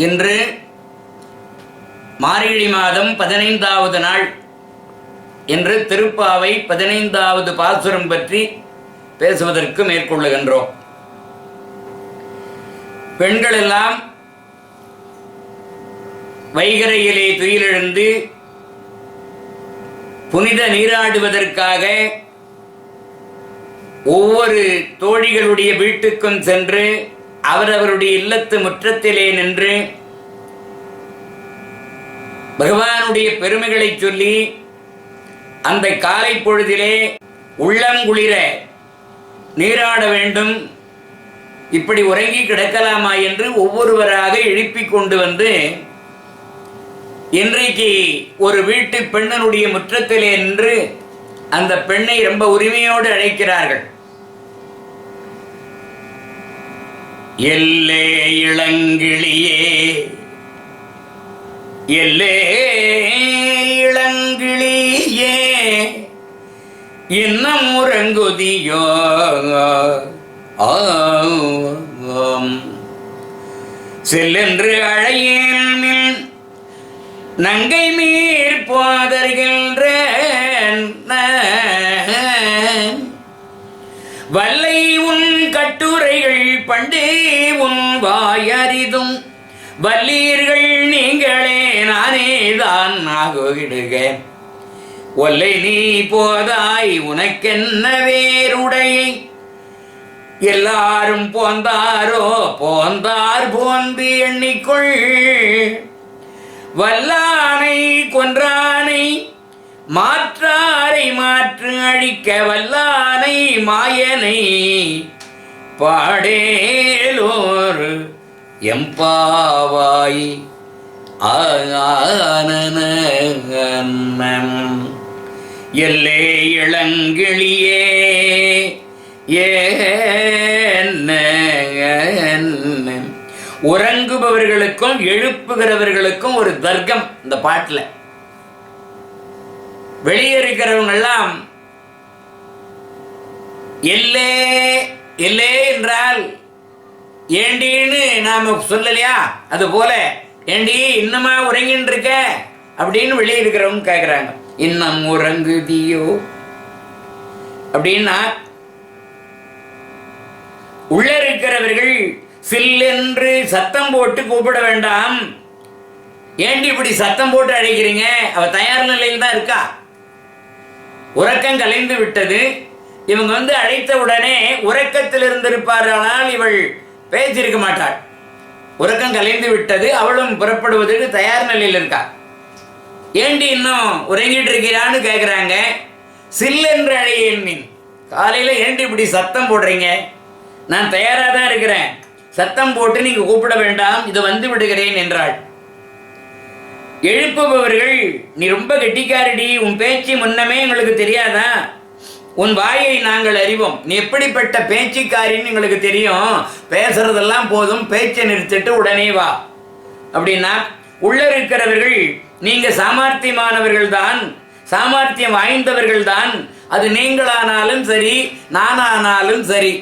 இன்று மார்கழி மாதம் 15வது நாள் என்று திருப்பாவை 15வது பாசுரம் பற்றி பேசுவதற்கு மேற்கொள்ளுகின்றோம். பெண்கள் எல்லாம் வைகரையிலே துயிலெழுந்து புனித நீராடுவதற்காக ஒவ்வொரு தோழிகளுடைய வீட்டுக்கும் சென்று அவரவருடைய இல்லத்து முற்றத்திலே நின்று பகவானுடைய பெருமைகளை சொல்லி அந்த காலை பொழுதிலே உள்ளங்குளிர நீராட வேண்டும், இப்படி உறங்கி கிடக்கலாமா என்று ஒவ்வொருவராக எழுப்பிக் கொண்டு வந்து இன்றைக்கு ஒரு வீட்டு பெண்ணனுடைய முற்றத்திலே நின்று அந்த பெண்ணை ரொம்ப உரிமையோடு அழைக்கிறார்கள். எல்லே இளங்கிளியே, எல்லே இளங்கிளியே, இன்னும் உறங்குதியோ? செல்லென்று அழையேன் நங்கை மீர் போதர்கின்ற வல்லை உன் கட்டுரைகள் பண்டே உன் வாயறிதும் வல்லீர்கள் நீங்களே நானேதான் ஆகிடுக. ஒல்லை நீ போதாய் உனக்கென்ன வேறுடையை, எல்லாரும் போந்தாரோ போந்தார் போந்து எண்ணிக்கொள். வல்லானை கொன்றானை மாற்றாரை மாற்று அழிக்க வல்லானை மாயனை பாடேலோர் எம்பாவாய். எல்லே இளங்கிளியே, உறங்குபவர்களுக்கும் எழுப்புகிறவர்களுக்கும் ஒரு தர்க்கம் இந்த பாட்டில். வெளியே இருக்கிறவங்க எல்லாம் எல்லே எல்லே என்றால் ஏண்டின்னு நாம சொல்லலையா, அது போல ஏண்டி இன்னமா உறங்கின்னு இருக்க அப்படின்னு வெளியே இருக்கிறவங்க கேட்கிறாங்க. இன்னும் உறங்குதியோ அப்படின்னா உள்ள இருக்கிறவர்கள் சில்லென்று சத்தம் போட்டு கூப்பிட வேண்டாம். ஏண்டி இப்படி சத்தம் போட்டு அழைக்கிறீங்க? அவ தயார் நிலையில் தான் இருக்கா, உறக்கம் கலைந்து விட்டது. இவங்க அழைத்த உடனே உறக்கத்தில் இருந்திருப்பார்களால் இவள் பேசியிருக்க மாட்டாள். உறக்கம் கலைந்து விட்டது, அவளும் புறப்படுவதற்கு தயார் நிலையில் இருக்கா. ஏண்டி இன்னும் உறங்கிட்டு இருக்கிறான்னு கேட்குறாங்க. சில்லென்று அழையேன், மீன் காலையில் ஏண்டி இப்படி சத்தம் போடுறீங்க? நான் தயாராக தான் இருக்கிறேன், சத்தம் போட்டு நீங்க கூப்பிட வேண்டாம், இது வந்து விடுகிறேன் என்றாள். எழுப்புபவர்கள் நீ ரொம்ப கெட்டிக்காரடி, உன் பேச்சு முன்னமே எங்களுக்கு தெரியாதா? உன் வாயை நாங்கள் அறிவோம், நீ எப்படிப்பட்ட பேச்சுக்காரின்னு எங்களுக்கு தெரியும், பேசுறதெல்லாம் போதும், பேச்சை நிறுத்திட்டு உடனே வா அப்படின்னா உள்ள இருக்கிறவர்கள் நீங்க சாமர்த்தியமானவர்கள் தான், சாமர்த்தியம் வாய்ந்தவர்கள் தான். அது நீங்களானாலும் சரி, நானானாலும் சரி.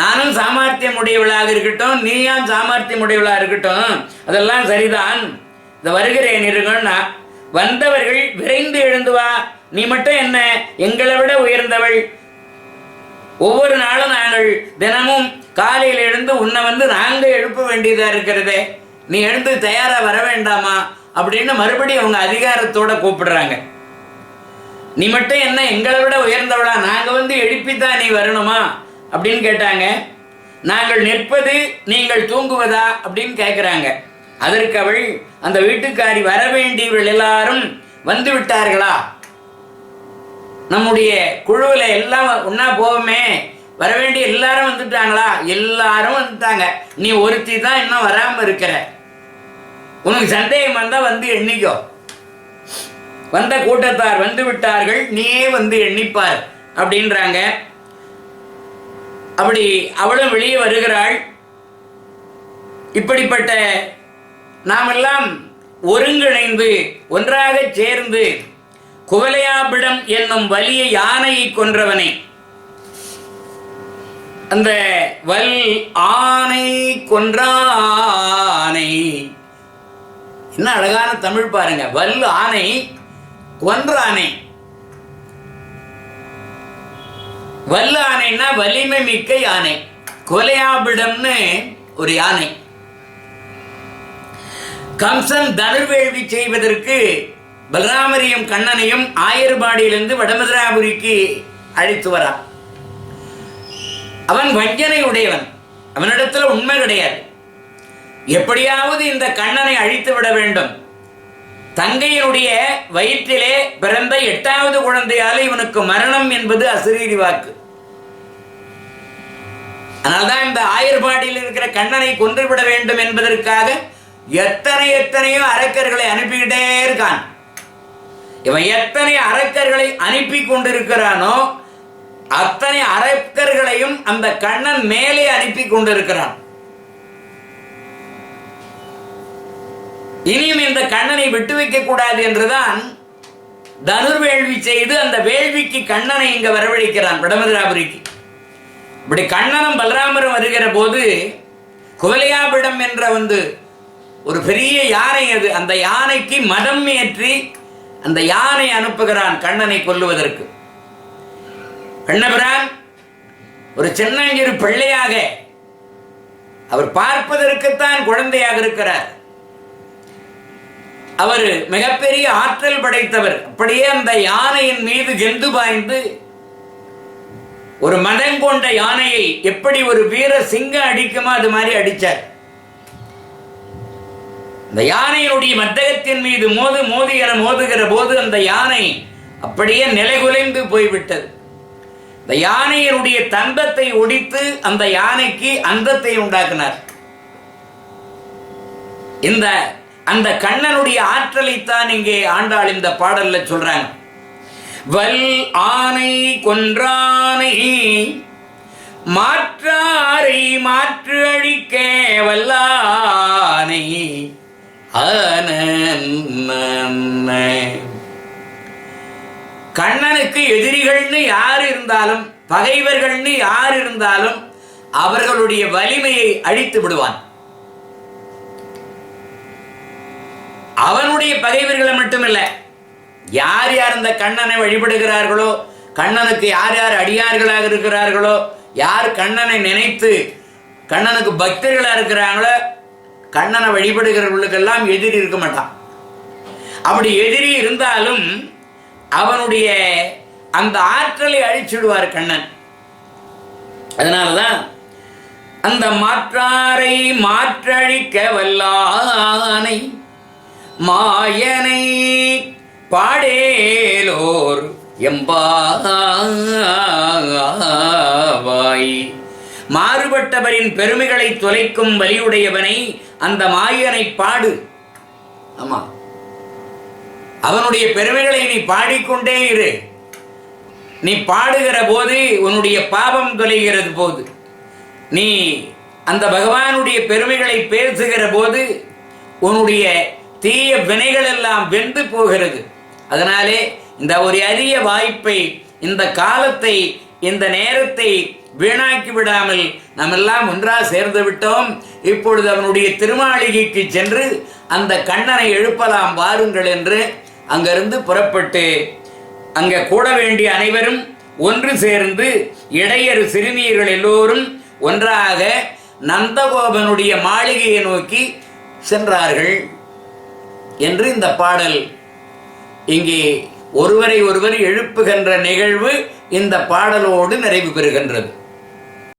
நானும் சாமர்த்தியம் உடையவளாக இருக்கட்டும், நீயான் சாமர்த்தியம் உடையவளாக இருக்கட்டும், அதெல்லாம் சரிதான். இந்த வருகிறேன் இருங்கன்னா வந்தவர்கள் விரைந்து எழுந்து வா, நீ மட்டும் என்ன எங்களை விட உயர்ந்தவள். ஒவ்வொரு நாளும் நாங்கள் தினமும் காலையில் எழுந்து உன்னை நாங்க எழுப்ப வேண்டியதா இருக்கிறதே, நீ எழுந்து தயாரா வர வேண்டாமா அப்படின்னு மறுபடியும் அவங்க அதிகாரத்தோட கூப்பிடுறாங்க. நீ மட்டும் என்ன எங்களை விட உயர்ந்தவளா, நாங்க எழுப்பித்தான் நீ வரணுமா அப்படின்னு கேட்டாங்க. நாங்கள் நிற்பது நீங்கள் தூங்குவதா அப்படின்னு கேட்கிறாங்க. அதற்கு அவள், அந்த வீட்டுக்காரி வர வேண்டியவர்கள் எல்லாரும் வந்து விட்டார்களா, நம்முடைய குழுவில் எல்லாம் ஒன்னா போவோமே, வர வேண்டிய எல்லாரும் வந்துட்டாங்களா? எல்லாரும் வந்துட்டாங்க, நீ ஒருத்தி தான் இன்னும் வராம இருக்கிற. உனக்கு சந்தேகம் வந்தா எண்ணிக்கோ, வந்த கூட்டத்தார் வந்து விட்டார்கள், நீயே எண்ணிப்பார் அப்படின்றாங்க. அப்படி அவளும் வெளியே வருகிறாள். இப்படிப்பட்ட நாமெல்லாம் ஒருங்கிணைந்து ஒன்றாக சேர்ந்து குவலையாபிடம் என்னும் வலிய யானையை கொன்றவனை, அந்த வல் ஆனை கொன்றானை, என்ன அழகான தமிழ் பாருங்க. வல் ஆனை கொன்றானை. வல்ல ஆனைன்னா வலிமை மிக்க யானை. கொலையாபிடம்னு ஒரு யானை. கம்சன் தனுர்வேள்வி செய்வதற்கு பலராமரையும் கண்ணனையும் ஆயர்பாடியிலிருந்து வடமதுராபுரிக்கு அழைத்து வரான். அவன் வஞ்சனை உடையவன், அவனிடத்துல உண்மை கிடையாது. எப்படியாவது இந்த கண்ணனை அழித்து விட வேண்டும். தங்கையினுடைய வயிற்றிலே பிறந்த 8வது குழந்தையால இவனுக்கு மரணம் என்பது அசரீரி வாக்கு. அதனால்தான் இந்த ஆயர்பாடியில் இருக்கிற கண்ணனை கொன்றுவிட வேண்டும் என்பதற்காக எத்தனையோ அரக்கர்களை அனுப்பிக்கிட்டே இருக்கான். இவன் எத்தனை அரக்கர்களை அனுப்பி கொண்டிருக்கிறானோ அத்தனை அரக்கர்களையும் அந்த கண்ணன் மேலே அனுப்பி கொண்டிருக்கிறான். இனியும் இந்த கண்ணனை விட்டு வைக்க கூடாது என்றுதான் தனுர்வேள்வி செய்து அந்த வேள்விக்கு கண்ணனை இங்க வரவழைக்கிறான் வடமதுராபுரிக்கு. இப்படி கண்ணனும் பலராமரும் வருகிற போது குவலையாபிடம் என்ற ஒரு பெரிய யானை, அது அந்த யானைக்கு மதம் ஏற்றி அந்த யானை அனுப்புகிறான் கண்ணனை கொல்லுவதற்கு. கண்ணபிரான் ஒரு சின்னஞ்சிறு பிள்ளையாக, அவர் பார்ப்பதற்குத்தான் குழந்தையாக இருக்கிறார். அவர் மிகப்பெரிய ஆற்றல் படைத்தவர். அப்படியே அந்த யானையின் மீது கெந்து பாய்ந்து ஒரு மதம் கொண்ட யானையை எப்படி ஒரு வீர சிங்கம் அடிக்குமோ அது மாதிரி அடிச்சார். அந்த யானையினுடைய மத்தகத்தின் மீது மோதுகிற போது அந்த யானை அப்படியே நிலைகுலைந்து போய்விட்டது. இந்த யானையினுடைய தந்தத்தை ஒடித்து அந்த யானைக்கு அந்தத்தை உண்டாக்கினார். அந்த கண்ணனுடைய ஆற்றலைத்தான் இங்கே ஆண்டாள் இந்த பாடல்ல சொல்றாங்க. வல் ஆனை கொன்றானை மாற்றாரை மாற்று அழிக்க வல்லானை. கண்ணனுக்கு எதிரிகள்னு யார் இருந்தாலும், பகைவர்கள்னு யார் இருந்தாலும் அவர்களுடைய வலிமையை அழித்து விடுவான். அவனுடைய பகைவர்களை மட்டுமில்ல, யார் யார் இந்த கண்ணனை வழிபடுகிறார்களோ, கண்ணனுக்கு யார் யார் அடியார்களாக இருக்கிறார்களோ, யார் கண்ணனை நினைத்து கண்ணனுக்கு பக்தர்களாக இருக்கிறாங்களோ, கண்ணனை வழிபடுகிறவர்களுக்கெல்லாம் எதிரி இருக்க மாட்டான். அப்படி எதிரி இருந்தாலும் அவனுடைய அந்த ஆற்றலை அழிச்சிடுவார் கண்ணன். அதனாலதான் அந்த மாற்றாரை மாற்றழிக்க வல்லானை மாயனை பாடேலோர் எம்பாவாய். மாறுபட்டவரின் பெருமைகளை தொலைக்கும் வலியுடையவனை அந்த மாயனை பாடு. ஆமா, அவனுடைய பெருமைகளை நீ பாடிக்கொண்டே இரு. நீ பாடுகிற போது உன்னுடைய பாவம் தொலைகிறது போது, நீ அந்த பகவானுடைய பெருமைகளை பேசுகிற போது உன்னுடைய தீய வினைகள் எல்லாம் வெந்து போகிறது. அதனாலே இந்த ஒரு அரிய வாய்ப்பை, இந்த காலத்தை, இந்த நேரத்தை வீணாக்கி விடாமல் நாம் எல்லாம் ஒன்றா சேர்ந்து விட்டோம். இப்பொழுது அவனுடைய திருமாளிகைக்கு சென்று அந்த கண்ணனை எழுப்பலாம் வாருங்கள் என்று அங்கிருந்து புறப்பட்டு அங்கே கூட வேண்டிய அனைவரும் ஒன்று சேர்ந்து இடையறு சிறுமியர்கள் எல்லோரும் ஒன்றாக நந்தகோபனுடைய மாளிகையை நோக்கி சென்றார்கள் என்று இந்த பாடல் இங்கே ஒருவரை ஒருவர் எழுப்புகின்ற நிகழ்வு இந்த பாடலோடு நிறைவு பெறுகின்றது.